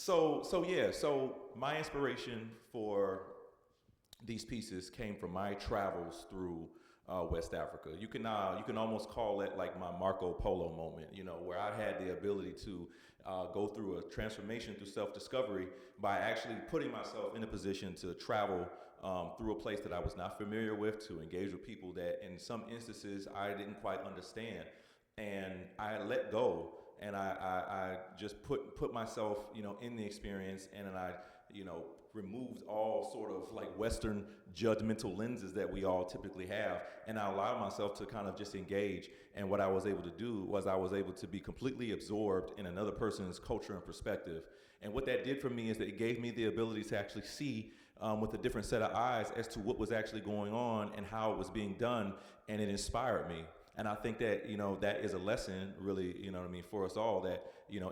So my inspiration for these pieces came from my travels through West Africa. You can almost call it like my Marco Polo moment, where I had the ability to go through a transformation through self-discovery by actually putting myself in a position to travel through a place that I was not familiar with, to engage with people that in some instances I didn't quite understand, and I let go, and I just put myself, in the experience, and then I, removed all sort of like Western judgmental lenses that we all typically have, and I allowed myself to kind of just engage. And what I was able to do was I was able to be completely absorbed in another person's culture and perspective. And what that did for me is that it gave me the ability to actually see with a different set of eyes as to what was actually going on and how it was being done, and it inspired me. And I think that, that is a lesson really, for us all, that,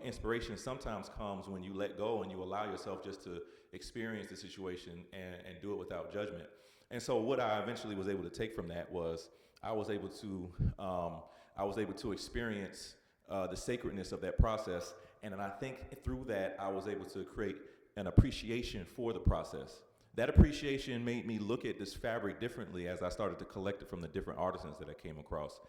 inspiration sometimes comes when you let go and you allow yourself just to experience the situation and do it without judgment. And so what I eventually was able to take from that was I was able to experience the sacredness of that process. And then I think through that, I was able to create an appreciation for the process. That appreciation made me look at this fabric differently as I started to collect it from the different artisans that I came across.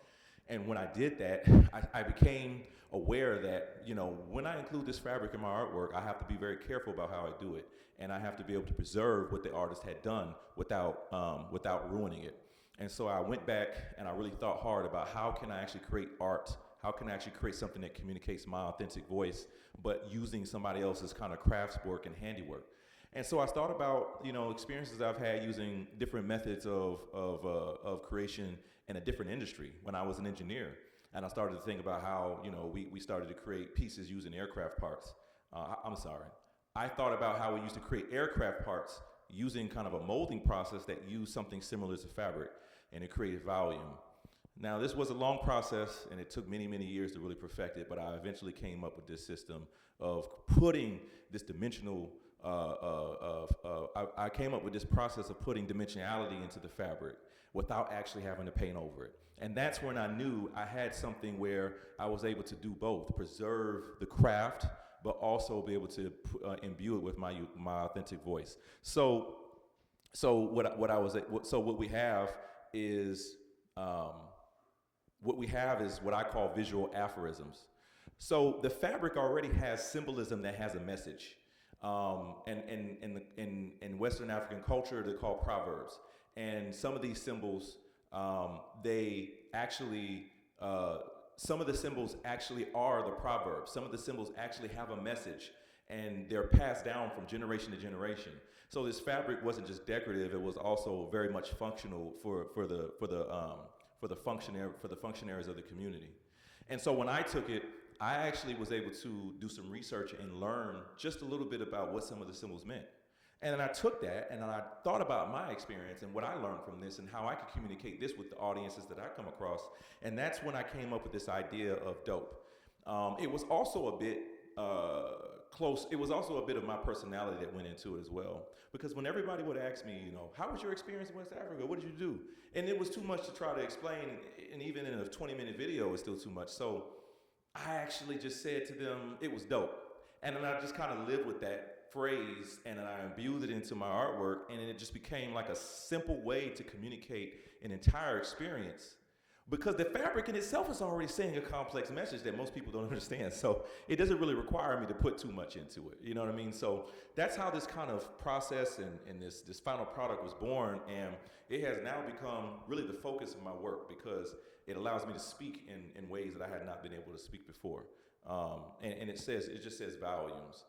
And when I did that, I became aware that, when I include this fabric in my artwork, I have to be very careful about how I do it. And I have to be able to preserve what the artist had done without ruining it. And so I went back and I really thought hard about how can I actually create art? How can I actually create something that communicates my authentic voice, but using somebody else's kind of craftswork and handiwork? And so I thought about, experiences I've had using different methods of creation in a different industry when I was an engineer. And I started to think about how, we started to create pieces using aircraft parts. I thought about how we used to create aircraft parts using kind of a molding process that used something similar to fabric, and it created volume. Now, this was a long process, and it took many, many years to really perfect it, but I eventually came up with this system of putting this dimensional I came up with this process of putting dimensionality into the fabric without actually having to paint over it. And that's when I knew I had something where I was able to do both, preserve the craft, but also be able to imbue it with my authentic voice. So what we have is what I call visual aphorisms. So the fabric already has symbolism that has a message. And in Western African culture, they're called proverbs. And some of these symbols, they actually, some of the symbols actually are the proverbs. Some of the symbols actually have a message, and they're passed down from generation to generation. So this fabric wasn't just decorative; it was also very much functional for the functionaries of the community. And so when I took it, I actually was able to do some research and learn just a little bit about what some of the symbols meant. And then I took that and then I thought about my experience and what I learned from this and how I could communicate this with the audiences that I come across. And that's when I came up with this idea of dope. It was also a bit close. It was also a bit of my personality that went into it as well. Because when everybody would ask me, how was your experience in West Africa? What did you do? And it was too much to try to explain. And even in a 20-minute video, it's still too much. So I actually just said to them, it was dope. And then I just kind of lived with that phrase, and then I imbued it into my artwork, and it just became like a simple way to communicate an entire experience. Because the fabric in itself is already saying a complex message that most people don't understand. So it doesn't really require me to put too much into it. You know what I mean? So that's how this kind of process and this final product was born. And it has now become really the focus of my work because it allows me to speak in ways that I had not been able to speak before. And it just says volumes.